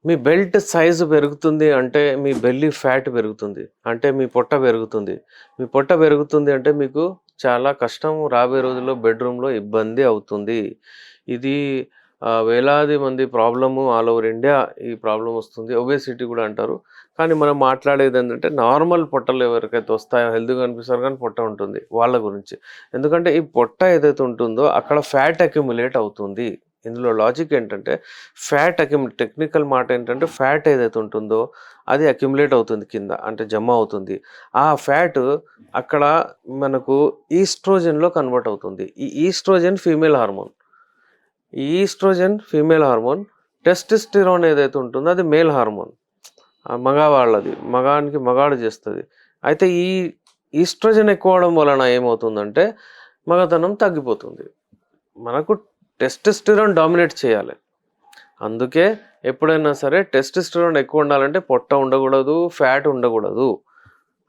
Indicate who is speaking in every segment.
Speaker 1: మీ belt size పెరుగుతుంది అంటే మీ belly fat పెరుగుతుంది. అంటే మీ పొట్ట పెరుగుతుంది. మీ పొట్ట పెరుగుతుంది అంటే మీకు చాలా కష్టం రాబోయే రోజుల్లో బెడ్‌రూమ్‌లో ఇబ్బంది అవుతుంది. ఇది వేలాది మంది ప్రాబ్లము ఆల్ ఓవర్ ఇండియా ఈ ప్రాబ్లమ్ వస్తుంది. ఒబేసిటీ కూడా అంటారు. కానీ మనం మాట్లాడేదేంటంటే నార్మల్ పొట్టలు ఎవరికైతే వస్తాయో హెల్తీగా కనిపిస్తారు కానీ పొట్ట ఉంటుంది వాళ్ళ గురించి. ఎందుకంటే ఈ పొట్ట ఏదైతే ఉంటుందో అక్కడ ఫ్యాట్ అక్యుములేట్ అవుతుంది. ఇందులో లాజిక్ ఏంటంటే టెక్నికల్ మాట ఏంటంటే ఫ్యాట్ ఏదైతే ఉంటుందో అది అక్యుములేట్ అవుతుంది కింద. అంటే జమ అవుతుంది. ఆ ఫ్యాట్ అక్కడ మనకు ఈస్ట్రోజన్‌లో కన్వర్ట్ అవుతుంది. ఈ ఈస్ట్రోజన్ ఫీమేల్ హార్మోన్. ఈ ఈస్ట్రోజన్ ఫీమేల్ హార్మోన్. టెస్టోస్టెరాన్ ఏదైతే ఉంటుందో అది మేల్ హార్మోన్. మగవాళ్ళది. మగానికి మగాడు చేస్తది. అయితే ఈ ఈస్ట్రోజన్ ఎక్కువ అవ్వడం వలన ఏమవుతుందంటే మగతనం తగ్గిపోతుంది. మనకు టెస్టోస్టెరాన్ డామినేట్ చేయాలి. అందుకే ఎప్పుడైనా సరే టెస్టోస్టెరాన్ ఎక్కువ ఉండాలంటే పొట్ట ఉండకూడదు, ఫ్యాట్ ఉండకూడదు.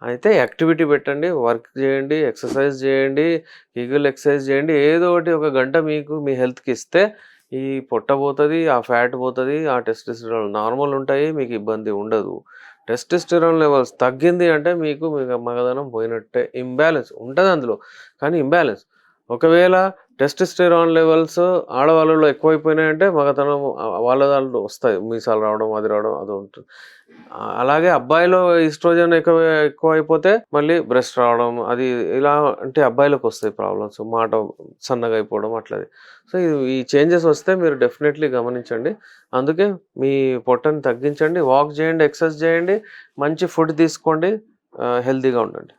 Speaker 1: అయితే యాక్టివిటీ పెట్టండి, వర్క్ చేయండి, ఎక్సర్సైజ్ చేయండి, కీగల్ ఎక్సర్సైజ్ చేయండి. ఏదో ఒకటి ఒక గంట మీకు మీ హెల్త్‌కి ఇస్తే ఈ పొట్ట పోతది, ఆ ఫ్యాట్ పోతది, ఆ టెస్టోస్టెరాన్ నార్మల్ ఉంటాయి. మీకు ఇబ్బంది ఉండదు. టెస్టోస్టెరాన్ లెవెల్స్ తగ్గింది అంటే మీకు మగదనం పోయినట్టే. ఇంబాలెన్స్ ఉంటది అందులో. కానీ ఇంబాలెన్స్. ఒకవేళ టెస్టోస్టెరాన్ లెవెల్స్ ఆడవాళ్ళలో ఎక్కువైపోయినాయంటే మగతనం వాళ్ళ దాంట్లో వస్తాయి. మీసాలు రావడం, అది రావడం అది ఉంటుంది. అలాగే అబ్బాయిలో ఈస్ట్రోజన్ ఎక్కువైపోతే మళ్ళీ బ్రెస్ట్ రావడం అది ఇలా అంటే అబ్బాయిలకు వస్తాయి ప్రాబ్లమ్స్. మాట సన్నగా అయిపోవడం అట్లది. సో, ఈ చేంజెస్ వస్తే మీరు డెఫినెట్‌లీ గమనించండి. అందుకే మీ పొట్టని తగ్గించండి, వాక్ చేయండి, ఎక్సర్సైజ్ చేయండి, మంచి ఫుడ్ తీసుకోండి, హెల్తీగా ఉండండి.